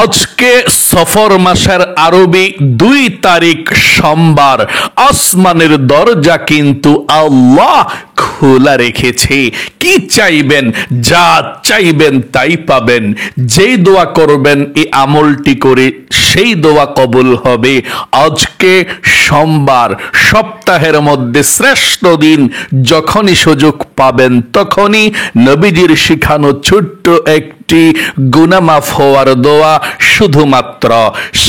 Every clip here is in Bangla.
আজকে সফর মাসের আরবি 2 তারিখ সোমবার। আসমানের দরজা কিন্তু আল্লাহ খোলা রেখেছে। কি চাইবেন, যা চাইবেন তাই পাবেন। যেই দোয়া করবেন এই আমলটি করে সেই দোয়া কবুল হবে। আজকে সোমবার, সপ্তাহের মধ্যে শ্রেষ্ঠ দিন। যখনই সুযোগ পাবেন তখনই নবীজির শিখানো ছোট্ট একটি গুনাহ মাফ হওয়ার দোয়া শুধুমাত্র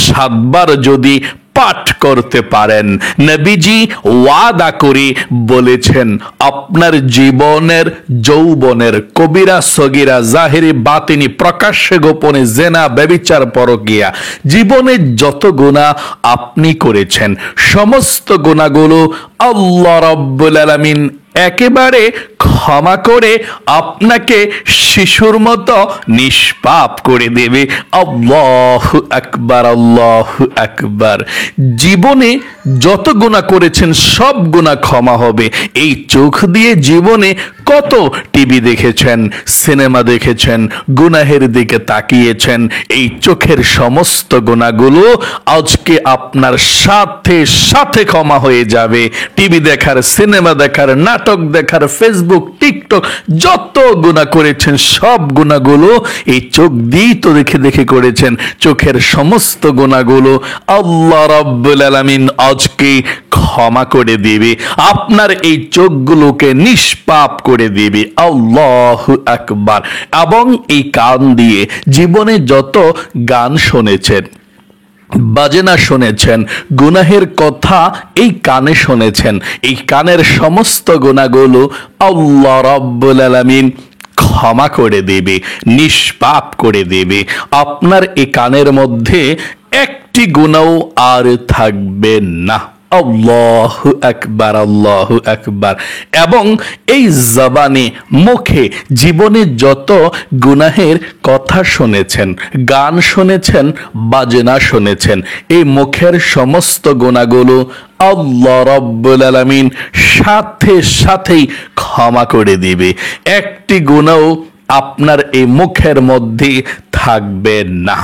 7 বার যদি পাঠ করতে পারেন, নবীজি ওয়াদা করে বলেছেন আপনার জীবনের যৌবনের কবিরা সগীরা জাহিরি বাতিনি প্রকাশ্যে গোপনে জেনা ব্যভিচার পরকীয়া জীবনের যত গুনাহ আপনি করেছেন সমস্ত গুনাহগুলো আল্লাহ রাব্বুল আলামিন একেবারে ক্ষমা করে আপনাকে শিশুর মতো নিষ্পাপ করে দেবে। আল্লাহু আকবার, আল্লাহু আকবার। জীবনে যত গুনাহ করেছেন সব গুনাহ ক্ষমা হবে। এই চোখ দিয়ে জীবনে কত টিভি দেখেছেন, সিনেমা দেখেছেন, গুনাহের দিকে তাকিয়েছেন। এই চোখের সমস্ত গুনাহগুলো আজকে আপনার সাথে সাথে ক্ষমা হয়ে যাবে। টিভি দেখার, সিনেমা দেখার, নাটক দেখার, ফেসবুক, টিকটক যত গুনাহ করেছেন সব গুনাহগুলো এই চোখ দিয়েই তো দেখে দেখে করেছেন। চোখের সমস্ত গুনাহগুলো আল্লাহ রাব্বুল আলামিন আজকে ক্ষমা করে দিবে। আপনার এই চোখগুলোকে নিষ্পাপ করে দিবে। আল্লাহু আকবার। এবং এই কান দিয়ে জীবনে যত গান শুনেছেন, বাজনা শুনেছেন, গুনাহের কথা এই কানে শুনেছেন, এই কানের সমস্ত গুনাহগুলো আল্লাহ রাব্বুল আলামিন ক্ষমা করে দেবে, নিষ্পাপ করে দেবে। আপনার এই কানের মধ্যে একটি গুনাহ আর থাকবে না। আল্লাহু আকবার, আল্লাহু আকবার। এবং এই জবানে, মুখে জীবনে যত গুনাহের কথা শুনেছেন, গান শুনেছেন, বাজনা শুনেছেন, এই মুখের সমস্ত গুনাহগুলো আল্লাহ রাব্বুল আলামিন সাথে সাথেই ক্ষমা করে দিবে। একটি গুনাহ আপনার এই মুখের মধ্যে থাকবে না।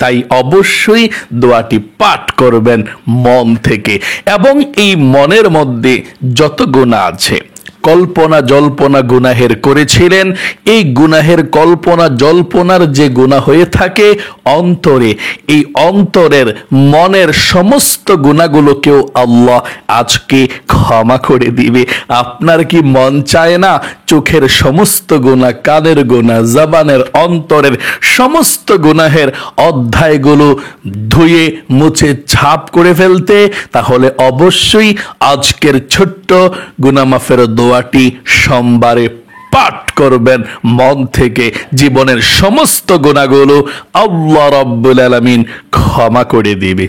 তাই অবশ্যই দোয়াটি পাঠ করবেন মন থেকে। এবং এই মনের মধ্যে যত গুনাহ আছে, কল্পনা জল্পনা গুনাহের করেছিলেন, এই গুনাহের কল্পনা জল্পনার যে গুনাহ হয়ে থাকে অন্তরে, এই অন্তরের মনের সমস্ত গুনাহগুলোকেও আল্লাহ আজকে ক্ষমা করে দিবে। আপনার কি মন চায় না চোখের সমস্ত গুনাহ, কানের গুনাহ, জবানের, অন্তরের সমস্ত গুনাহের অধ্যায়গুলো ধুয়ে মুছে ছাপ করে ফেলতে? তাহলে অবশ্যই আজকের ছোট্ট গুনাহ মাফের দোয়াটি সোমবারে পাঠ করবেন মন থেকে। জীবনের সমস্ত গুনাহগুলো আল্লাহ রাব্বুল আলামিন ক্ষমা করে দিবে,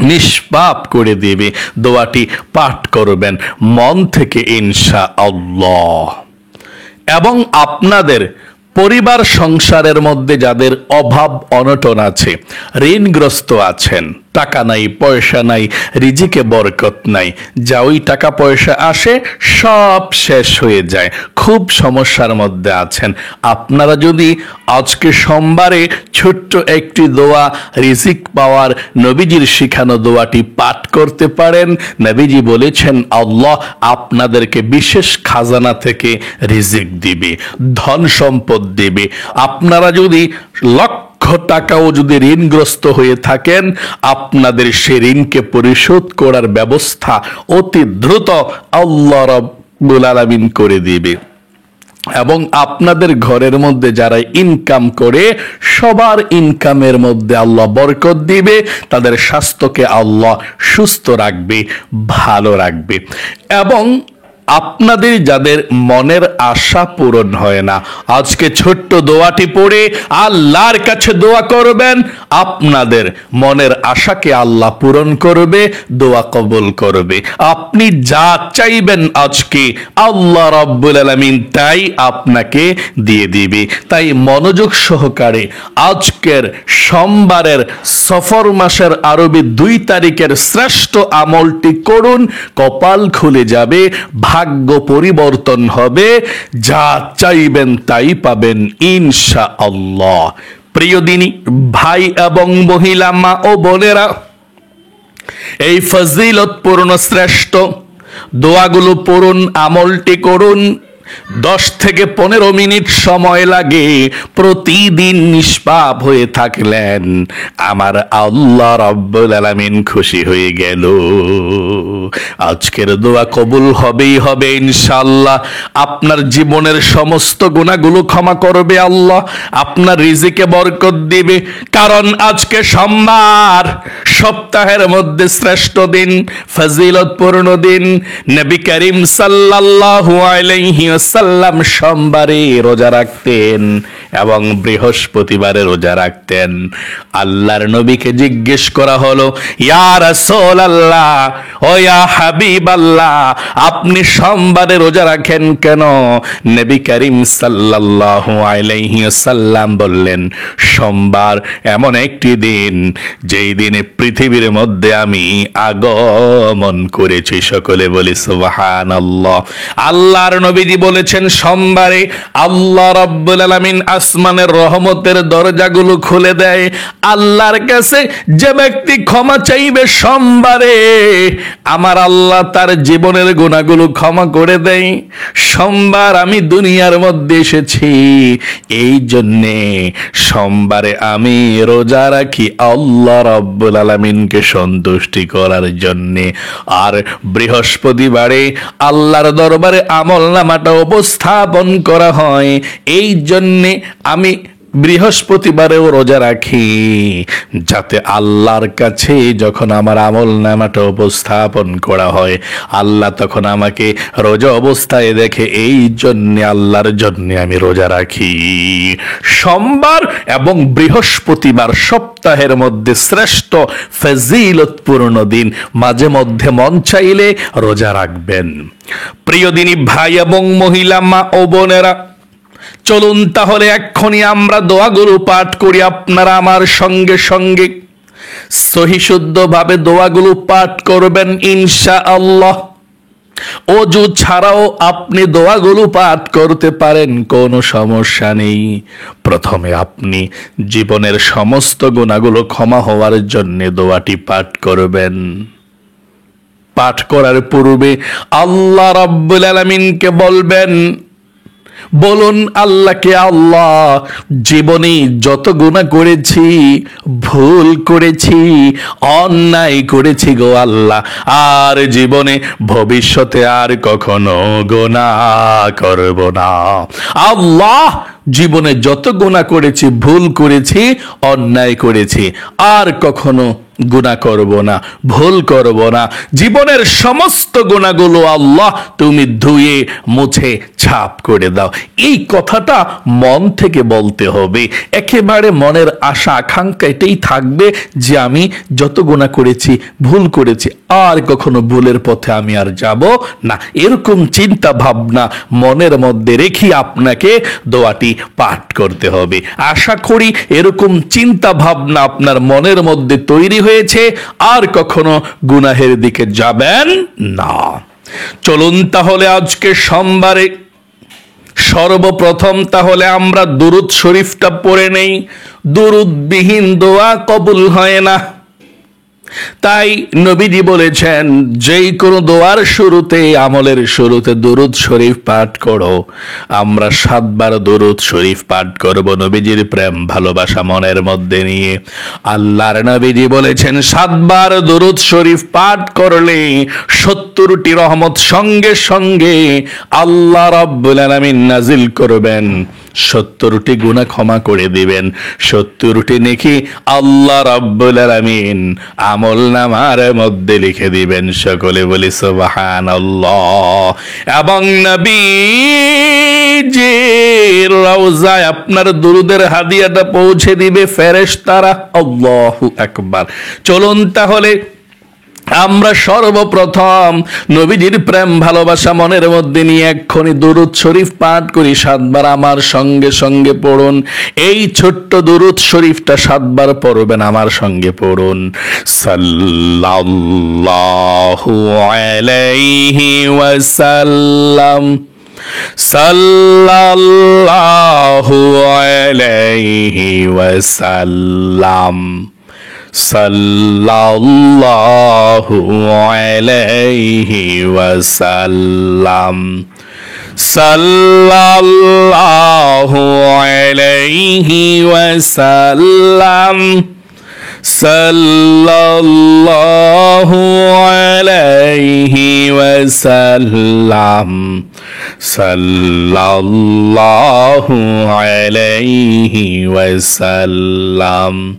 নিষ্পাপ করে দিবে। দোয়াটি পাঠ করবেন মন থেকে ইনশাআল্লাহ। এবং আপনাদের পরিবার সংসারের মধ্যে যাদের অভাব অনটন আছে, ঋণগ্রস্ত আছেন, টাকা নাই, পয়সা নাই, রিজিকে বরকত নাই, যা ওই টাকা পয়সা আসে সব শেষ হয়ে যায়, খুব সমস্যার মধ্যে আছেন, আপনারা যদি আজকে সোমবারে ছোট্ট একটি দোয়া রিজিক পাওয়ার নবীজির শিখানো দোয়াটি পাঠ করতে পারেন, নবীজি বলেছেন আল্লাহ আপনাদেরকে বিশেষ খাজানা থেকে রিজিক দিবে, ধন সম্পদ দিবে। আপনারা যদি লক্ষ টাকাও যদি ঋণগ্রস্ত হয়ে থাকেন, আপনাদের সে ঋণকে পরিশোধ করার ব্যবস্থা অতি দ্রুত আল্লাহ রাব্বুল আলামিন করে দিবে। এবং আপনাদের ঘরের মধ্যে যারা ইনকাম করে সবার ইনকামের মধ্যে আল্লাহ বরকত দিবে, তাদের স্বাস্থ্যকে আল্লাহ সুস্থ রাখবে, ভালো রাখবে। এবং আপনাদের যাদের মনের আশা পূরণ হয় না, আজকে ছোট্ট দোয়াটি পড়ে আল্লাহর কাছে দোয়া করবেন, আপনাদের মনের আশাকে আল্লাহ পূরণ করবে, দোয়া কবুল করবে। আপনি যা চাইবেন আজকে আল্লাহ রাব্বুল আলামিন তাই আপনাকে দিয়ে দিবে। তাই মনোযোগ সহকারে আজকের সোমবারের সফর মাসের আরবি 2 তারিখের শ্রেষ্ঠ আমলটি করুন, কপাল খুলে যাবে, ভাগ্য পরিবর্তন হবে, যা চাইবেন তাই পাবেন ইনশাআল্লাহ। প্রিয় দিনী ভাই এবং মহিলা, মা ও বোনেরা, এই ফজিলতপূর্ণ শ্রেষ্ঠ দোয়াগুলো পড়ুন, আমলটি করুন। 10 থেকে 15 মিনিট সময় লাগে। প্রতিদিন নিষ্পাপ হয়ে থাকলেন, আমার আল্লাহ রাব্বুল আলামিন খুশি হয়ে গেল। আজকের দোয়া কবুল হবেই হবে ইনশাআল্লাহ। আপনার জীবনের সমস্ত গুনাহগুলো ক্ষমা করবে আল্লাহ, আপনার রিজিকে বরকত দিবে। কারণ আজকে সোমবার, সপ্তাহের মধ্যে শ্রেষ্ঠ দিন, ফজিলতপূর্ণ দিন। নবী করিম সাল্লাল্লাহু আলাইহি ওয়াসাল্লাম সোমবারে রোজা রাখতেন এবং বৃহস্পতিবারে রোজা রাখতেন। আল্লাহর নবীকে জিজ্ঞেস করা হলো, ইয়া রাসূলুল্লাহ, ও ইয়া হাবিবাল্লাহ, আপনি সোমবারে রোজা রাখেন কেন? নবী করিম সাল্লাল্লাহু আলাইহি ওয়াসাল্লাম বললেন, সোমবার এমন একটি দিন যেই দিনে পৃথিবীর মধ্যে আমি আগমন করেছি। সকলে বলি সুবহানাল্লাহ। আল্লাহর নবীজি বলেছেন, সোমবারে আল্লাহ রাব্বুল আলামিন আসমানের রহমতের দরজাগুলো খুলে দেয়। আল্লাহর কাছে যে ব্যক্তি ক্ষমা চাইবে সোমবারে, আমার আল্লাহ তার জীবনের গুনাহগুলো ক্ষমা করে দেয়। সোমবার আমি দুনিয়ার মধ্যে এসেছি, এই জন্যে সোমবারে আমি রোজা রাখি আল্লাহ রাব্বুল আলামিনকে সন্তুষ্টি করার জন্যে। আর বৃহস্পতিবারে আল্লাহর দরবারে আমলনামাটা উপস্থাপন করা হয়, এই জন্যে আমি বৃহস্পতিবারেও রোজা রাখি, যাতে আল্লাহর কাছে যখন আমার আমলনামাটা উপস্থাপন করা হয়, আল্লাহ তখন আমাকে রোজা অবস্থায় দেখে। এই জন্যে আল্লাহর জন্যে আমি রোজা রাখি। সোমবার এবং বৃহস্পতিবার সপ্তাহের মধ্যে শ্রেষ্ঠ ফজিলতপূর্ণ দিন। মাঝে মধ্যে মন চাইলে রোজা রাখবেন। প্রিয় দিনী ভাই এবং মহিলা, মা ও বোনেরা, চলুন তাহলে এক্ষুনি আমরা দোয়াগুলো পাঠ করি। আপনারা আমার সঙ্গে সঙ্গে সহিশুদ্ধভাবে দোয়াগুলো পাঠ করবেন ইনশাআল্লাহ। ওযু ছাড়াও আপনি দোয়াগুলো পাঠ করতে পারেন, কোনো সমস্যা নেই। প্রথমে আপনি জীবনের সমস্ত গুনাহগুলো ক্ষমা হওয়ার জন্য দোয়াটি পাঠ করবেন। পাঠ করার পূর্বে আল্লাহ রাব্বুল আলামিনকে বলুন আল্লাহকে, আল্লাহ, জীবনে যত গুনাহ করেছি, ভুল করেছি, অন্যায় করেছি গো আল্লাহ, আর জীবনে ভবিষ্যতে আর কখনো গুনাহ করব না। আল্লাহ, জীবনে যত গুনাহ করেছি, ভুল করেছি, অন্যায় করেছি, আর কখনো গুনাহ করব না, ভুল করব না। জীবনের সমস্ত গুনাহগুলো আল্লাহ তুমি ধুয়ে মুছে ছাপ করে দাও। এই কথাটা মন থেকে বলতে হবে। একেবারে মনের আশা আকাঙ্ক্ষা এটাই থাকবে যে আমি যত গুনাহ করেছি, ভুল করেছি, আর কখনো ভুলের পথে আমি আর যাব না। এরকম চিন্তা ভাবনা মনের মধ্যে রেখে আপনাকে দোয়াটি পাঠ করতে হবে। আশা করি এরকম চিন্তা ভাবনা আপনার মনের মধ্যে তৈরি হয়েছে, আর কখনো গুনাহের দিকে যাবেন না। চলুন তাহলে আজকে সোমবারে সর্বপ্রথম তাহলে আমরা দুরুদ শরীফটা পড়ে নেই। দুরুদবিহীন দোয়া কবুল হয় না। তাই নবীজি বলেছেন, যেই কোনো দোয়ার শুরুতে, আমলের শুরুতে দুরুদ শরীফ পাঠ করো। আমরা 7 বার দুরুদ শরীফ পাঠ করব নবীজির প্রেম ভালোবাসা মনের মধ্যে নিয়ে। আল্লাহর নবীজি বলেছেন, 7 বার দুরুদ শরীফ পাঠ করলে 70টি রহমত সঙ্গে সঙ্গে আল্লাহ রাব্বুল আলামিন নাজিল করবেন। 70টি গুনাহ ক্ষমা করে দিবেন, 70টি নেকি আল্লাহ রাব্বুল আলামিন আমলনামার মধ্যে লিখে দিবেন। সকলে বলি সুবহানাল্লাহ। এবং নবীজির রওজায় আপনার দুরুদের হাদিয়াটা পৌঁছে দিবে ফেরেশতারা। আল্লাহু আকবার। চলুন তাহলে আমরা সর্বপ্রথম নবীজির প্রেম ভালোবাসা মনের মধ্যে নিয়ে এক্ষুনি দুরুদ শরীফ পাঠ করি। 7 বার আমার সঙ্গে সঙ্গে পড়ুন। এই ছোট্ট দুরুদ শরীফটা 7 বার পড়বেন, আমার সঙ্গে পড়ুন। সাল্লাল্লাহু আলাইহি ওয়াসাল্লাম সাল্লাল্লাহু আলাইহি ওয়াসাল্লাম, সাল্লাল্লাহু আলাইহি ওয়াসাল্লাম, সাল্লাল্লাহু আলাইহি ওয়াসাল্লাম, সাল্লাল্লাহু আলাইহি ওয়াসাল্লাম, সাল্লাল্লাহু আলাইহি ওয়াসাল্লাম,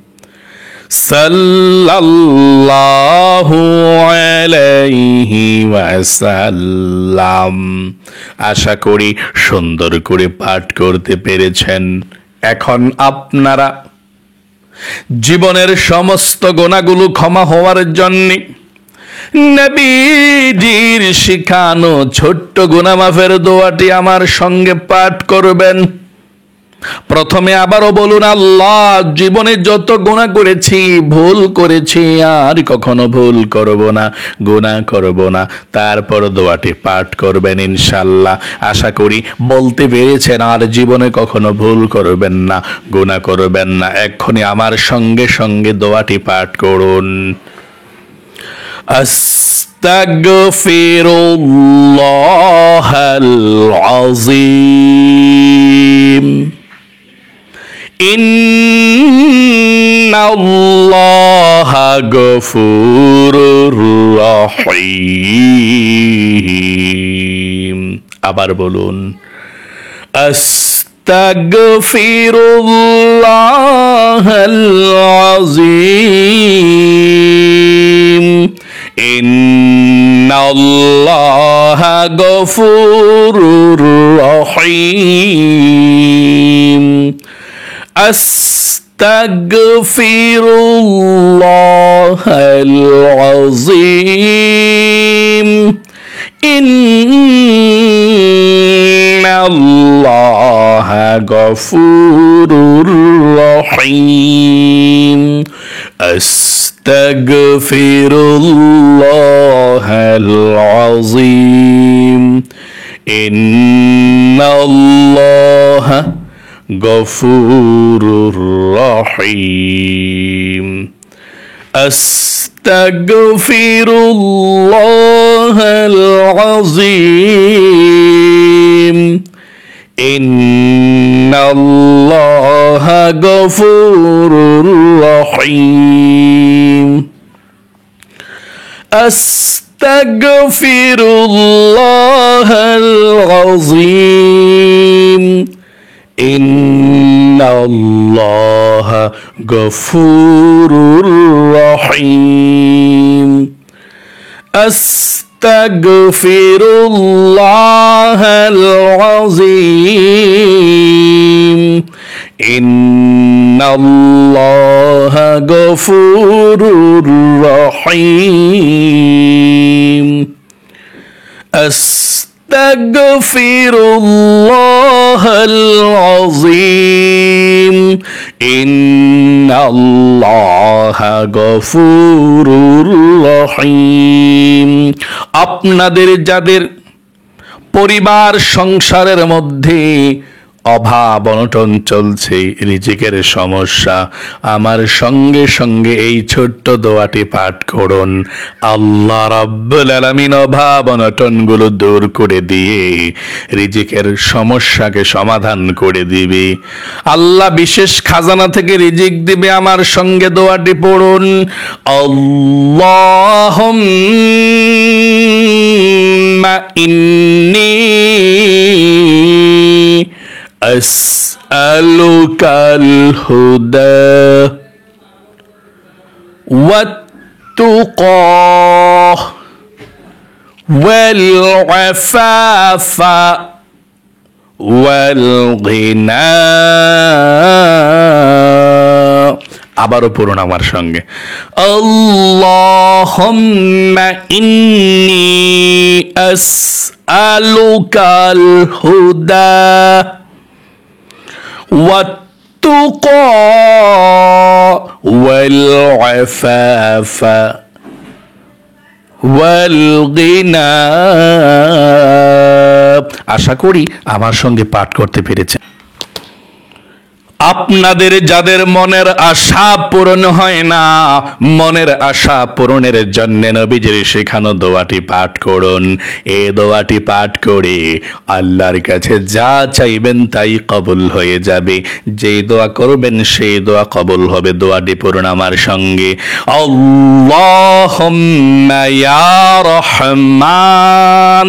সাল্লাল্লাহু আলাইহি ওয়াসাল্লাম। আশা করি সুন্দর করে পাঠ করতে পেরেছেন। এখন আপনারা জীবনের সমস্ত গুনাহগুলো ক্ষমা হওয়ার জন্য নবীজির শিখানো ছোট্ট গুনাহ মাফের দোয়াটি আমার সঙ্গে পাঠ করবেন। প্রথমে আবারও বলুন, আল্লাহ, জীবনে যত গুনাহ করেছি, ভুল করেছি, আর কখনো ভুল করব না, গুনাহ করব না। তারপর দোয়াটি পাঠ করবেন ইনশাআল্লাহ। আশা করি বলতে পেরেছেন, আর জীবনে কখনো ভুল করবেন না, গুনাহ করবেন না। এক্ষুনি আমার সঙ্গে সঙ্গে দোয়াটি পাঠ করুন। আস্তাগফিরুল্লাহাল আযীম, ইন্নাল্লাহা গফুরুর রহিম। আবার বলুন, আস্তাগফিরুল্লাহাল আযীম, ইন্নাল্লাহা গফুরুর রহিম। আস্তাগফিরুল্লাহাল আযীম, ইন্নাল্লাহা গফুরুর রহিম। আস্তাগফিরুল্লাহাল আযীম, ইন্নাল্লাহা গফুরুর রহিম। আস্তাগফিরুল্লাহাল আযীম, ইন্নাল্লাহা গফুরুর রহিম। আস্তাগফিরুল্লাহাল আযীম, ইন্নাল্লাহা গফুরুর রহিম। আস্তাগফিরুল্লাহাল আযীম, ইন্নাল্লাহা গফুরুর রহিম। আস্তাগফিরুল্লাহাল আযীম, ইন্নাল্লাহা গফুরুর রহিম। আপনাদের যাদের পরিবার সংসারের মধ্যে অভাব অনটন চলছে, রিজিকের সমস্যা, আমার সঙ্গে সঙ্গে এই ছোট্ট দোয়াটি পাঠ করুন। আল্লাহ রাব্বুল আলামিন অভাব অনটনগুলো দূর করে দিয়ে রিজিকের সমস্যাকে সমাধান করে দিবে। আল্লাহ বিশেষ খাজানা থেকে রিজিক দিবে। আমার সঙ্গে দোয়াটি পড়ুন। আল্লাহুম্মা ইন্নী আসআলুকাল হুদা ওয়াত-তুকা ওয়াল আফাফা ওয়াল গিনা। আবারও পড়ুন আমার সঙ্গে। আল্লাহুম্মা ইন্নী আসআলুকাল হুদা ওয়াত-তুকা ওয়াল আফাফা ওয়াল গিনা। আশা করি আমার সঙ্গে পাঠ করতে পেরেছেন। আপনাদের যাদের মনের আশা পূরণ হয় না, মনের আশা পূরণের জন্য নবীজির শেখানো দোয়াটি পাঠ করুন। এই দোয়াটি পাঠ করে আল্লাহর কাছে যা চাইবেন তাই কবুল হয়ে যাবে। যেই দোয়া করবেন সেই দোয়া কবুল হবে। দোয়াটি পড়ুন আমার সঙ্গে। আল্লাহুম্মা ইয়া রহমান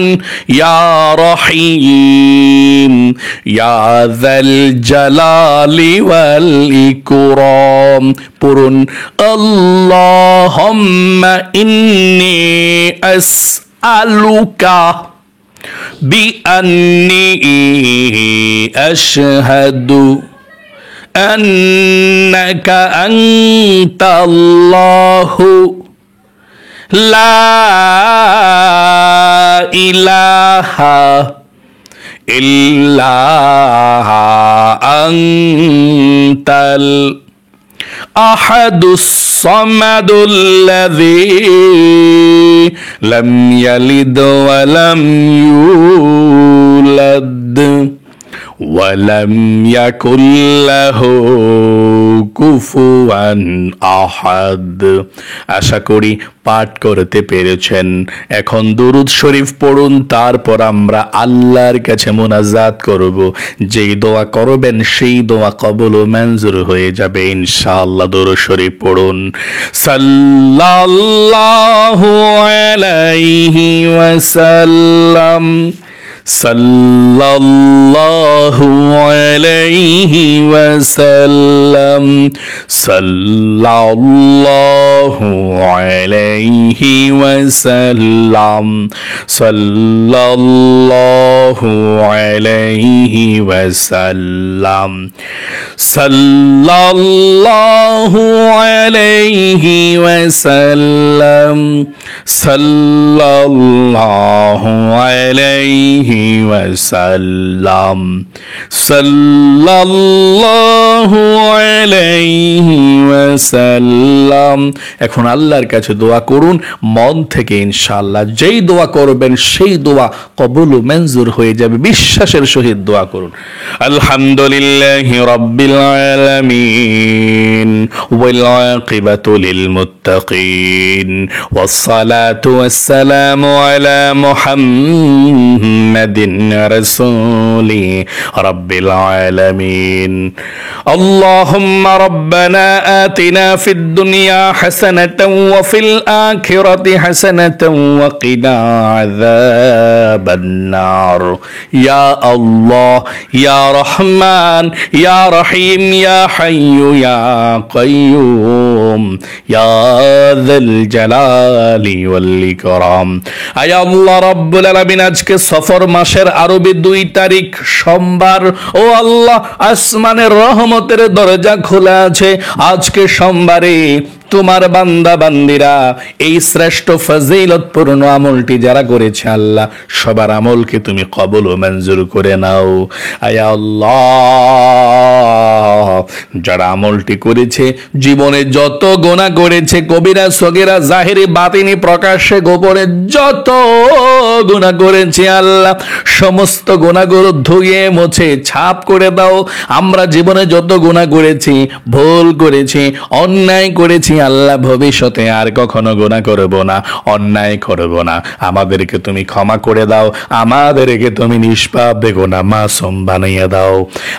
ইয়া রহিম ইয়া যাল জালালি ওয়াল ইকরাম। পড়ুন আল্লাহুম্মা ইন্নী আসআলুকা বিআন্নী আশহাদু আন্নাকা আনতাল্লাহু লা ইলাহা ইল্লা আনতাল আহাদুস সামাদুল্লাযী লাম ইয়ালিদ ওয়া লাম ইউলাদ ওয়া লাম ইয়াকুল লাহু কুফুয়ান আহাদ। আশা করি পাঠ করতে পেরেছেন। এখন দুরুদ শরীফ পড়ুন, তারপর আমরা আল্লাহর কাছে মুনাজাত করব। যেই দোয়া করবেন সেই দোয়া কবুল ও মঞ্জুর হয়ে যাবে ইনশাআল্লাহ। দুরুদ শরীফ পড়ুন। সাল্লাল্লাহু আলাইহি ওয়াসাল্লাম সাল্লাল্লাহু আলাইহি ওয়াসাল্লাম সাল্লাল্লাহু আলাইহি ওয়াসাল্লাম সাল্লাল্লাহু আলাইহি ওয়াসাল্লাম সাল্লাল্লাহু আলাইহি ওয়াসাল্লাম সাল্লাল্লাহু আলাইহি ওয়াসাল্লাম সাল্লাল্লাহু আলাইহি ওয়াসাল্লাম। এখন আল্লাহর কাছে দোয়া করুন মন থেকে, ইনশাআল্লাহ যেই দোয়া করবেন সেই দোয়া কবুল ও মঞ্জুর হয়ে যাবে। বিশ্বাসের সহিত দোয়া করুন। আলহামদুলিল্লাহি রাব্বিল আলামিন ওয়াল আকিবাতু লিল মুত্তাকিন ওয়াস সালাতু ওয়াস সালামু আলা মুহাম্মাদিন রাসূলি রাব্বিল আলামিন। আল্লাহুম্মা রাব্বানা আতিনা ফিদ দুনিয়া হাসানাতাও ওয়া ফিল আখিরাতি হাসানাতাও ওয়া কিনা আযাবান নার। ইয়া আল্লাহ ইয়া রহমান ইয়া রহিম ইয়া হাইয়্যু ইয়া কাইয়্যুম ইয়া যাল জালালি ওয়াল ইকরাম। আয় আল্লাহ রাব্বুল আলামিন, আজকে সফর মাসের আরবি 2 তারিখ সোমবার। ও আল্লাহ, আসমানের রহমতের দরজা খোলা আছে। আজকে সোমবারে তোমার বান্দা বান্দিরা এই শ্রেষ্ঠ ফজিলতপূর্ণ আমলটি যারা করেছে আল্লাহ সবার আমলকে তুমি কবুল ও মঞ্জুর করে নাও। আয় আল্লাহ, যারা আমলটি করেছে জীবনে যত গুনাহ করেছে, কবিরা সগীরা জাহিরি বাতিনি প্রকাশ্যে গোপনে যত গুনাহ করেছে আল্লাহ সমস্ত গুনাহগুলো ধুয়ে মুছে ছাপ করে দাও। আমরা জীবনে যত গুনাহ করেছি, ভুল করেছি, অন্যায় করেছি আল্লাহ, ভবিষ্যতে আর কখনো গুনাহ করব না, অন্যায় করব না। আমাদেরকে তুমি ক্ষমা করে দাও, আমাদেরকে তুমি নিষ্পাপ বেগুনাহ মাসুম বানিয়ে দাও।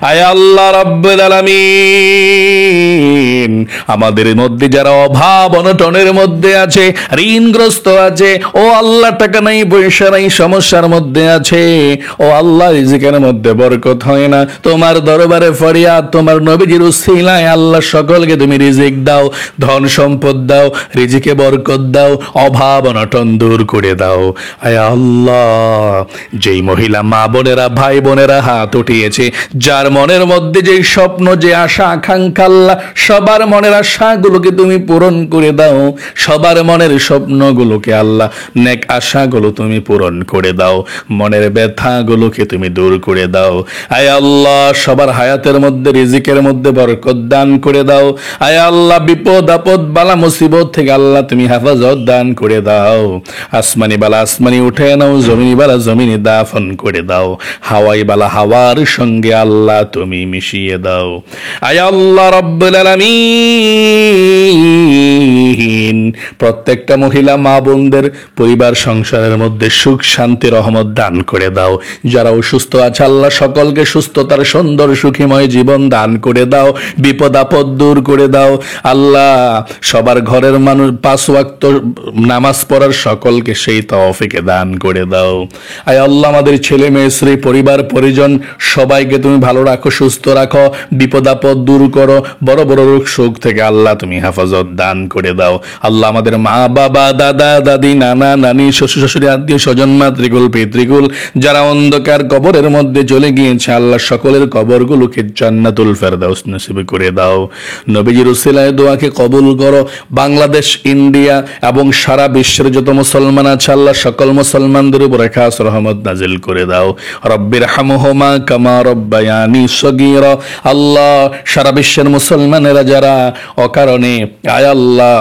আয় আল্লাহ রাব্বুল আলামিন, আমাদের মধ্যে যারা অভাব অনটনের মধ্যে আছে, ঋণগ্রস্ত আছে, ও আল্লাহ টাকা নাই পয়সা নাই সমস্যার মধ্যে আছে, ও আল্লাহ রিজিকের মধ্যে বরকত হয় না, তোমার দরবারে ফরিয়াদ, তোমার নবীজির উসিলায় আল্লাহ সকলকে তুমি রিজিক দাও, ধন সম্পদ দাও, রিজিকে বরকত দাও, অভাব অনটন দূর করে দাও। আয় আল্লাহ, যেই মহিলা মা বোনেরা ভাই বোনেরা হাত উঠিয়েছে, যার মনের মধ্যে যে স্বপ্ন যে আশা আকাঙ্ক্ষা আল্লাহ সবার মনের আশাগুলোকে তুমি পূরণ করে দাও, সবার মনের স্বপ্নগুলোকে আল্লাহ নেক আশাগুলো তুমি পূরণ করে দাও, মনের ব্যথাগুলোকে তুমি দূর করে দাও। আয় আল্লাহ, সবার হায়াতের মধ্যে রিজিকের মধ্যে বরকত দান করে দাও। আয় আল্লাহ, বিপদ আপদ বিপদ বালা মুসিবত থেকে আল্লাহ তুমি হেফাজত দান করে দাও। আসমানি বালা আসমানি উঠে নাও, জমিনি বালা জমিনি দাফন করে দাও, হাওয়াই বালা হাওয়ার সঙ্গে আল্লাহ তুমি মিশিয়ে দাও। আয় আল্লাহ রব্বুল আলামিন, প্রত্যেকটা মহিলা মা বোনদের পরিবার সংসারের মধ্যে সুখ শান্তি রহমত দান করে দাও। যারা অসুস্থ আছে আল্লাহ সকলকে সুস্থতার সুন্দর সুখীময় জীবন দান করে দাও, বিপদ আপদ দূর করে দাও। আল্লাহ সবার ঘরের মানুষ 5 ওয়াক্ত নামাজ পড়ার সকলকে সেই তৌফিকে দান করে দাও। আয় আল্লাহ আমাদের ছেলে মেয়ে স্ত্রী পরিবার পরিজন সবাইকে তুমি ভালো রাখো, সুস্থ রাখো, বিপদ আপদ দূর করো, বড় বড় রোগ শোক থেকে আল্লাহ তুমি হেফাজত দান করে দাও। আল্লাহ আমাদের মা বাবা দাদা দাদি নানা নানি শ্বশুর শাশুড়ি আত্মীয় স্বজন মাতৃকুল পিতৃকুল যারা অন্ধকার কবরের মধ্যে চলে গিয়েছে আল্লাহ সকলের কবরগুলোকে জান্নাতুল ফেরদাউস নসিব করে দাও। নবীজির উসিলায় দোয়াকে কবুল করো। বাংলাদেশ, ইন্ডিয়া এবং সারা বিশ্বের যত মুসলমান আছে আল্লাহ সকল মুসলমানদের উপরে খাস রহমত নাজিল করে দাও। রব্বির হামহুমা কামা রব্বায়ানি সগীরা। আল্লাহ সারা বিশ্বের মুসলমানেরা যারা অকারণে আয় আল্লাহ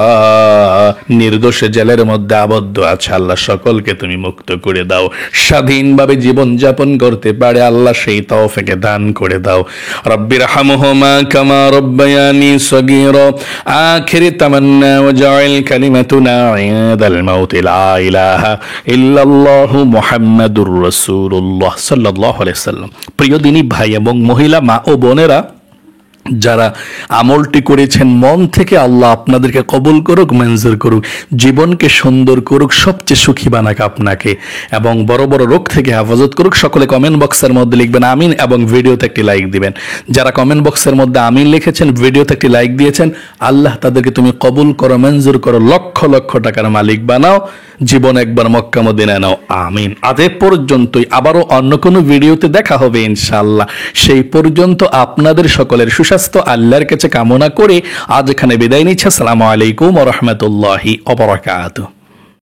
নির্দোষে জেলের মধ্যে আবদ্ধ আছে আল্লাহ সকলকে তুমি মুক্ত করে দাও, স্বাধীনভাবে জীবন যাপন করতে পারে আল্লাহ সেই তৌফিক দান করে দাও। রব্বির হামহুমা কামা রব্বায়ানি সগীরা। আখিরি তামান্না ওয়াজআল কালিমাতুনা ইনদাল মাউত লা ইলাহা ইল্লাল্লাহু মুহাম্মাদুর রাসূলুল্লাহ সাল্লাল্লাহু আলাইহি সাল্লাম। প্রিয় দিনী ভাই এবং মহিলা মা ও বোনেরা, যারা আমলটি করেছেন মন থেকে আল্লাহ আপনাদেরকে কবুল করুক, মঞ্জুর করুক, জীবনকে সুন্দর করুক, সবচেয়ে সুখী বানাক আপনাকে এবং বড় বড় রোগ থেকে হেফাজত করুক। সকলে কমেন্ট বক্সের মধ্যে লিখবেন আমিন এবং ভিডিওতে একটি লাইক দিবেন। যারা কমেন্ট বক্সের মধ্যে আমিন লিখেছেন, ভিডিওতে একটি লাইক দিয়েছেন, আল্লাহ তাদেরকে তুমি কবুল করো, মঞ্জুর করো, লক্ষ লক্ষ টাকার মালিক বানাও, জীবন একবার মক্কা মদিনায় নাও। আমিন। আজ এ পর্যন্তই, আবারও অন্য কোনো ভিডিওতে দেখা হবে ইনশাআল্লাহ। সেই পর্যন্ত আপনাদের সকলের সুস্বাস্থ্য আল্লাহর কাছে কামনা করে আজ এখানে বিদায় নিচ্ছি। আসসালামু আলাইকুম ওয়া রাহমাতুল্লাহি ওয়া বারাকাতুহু।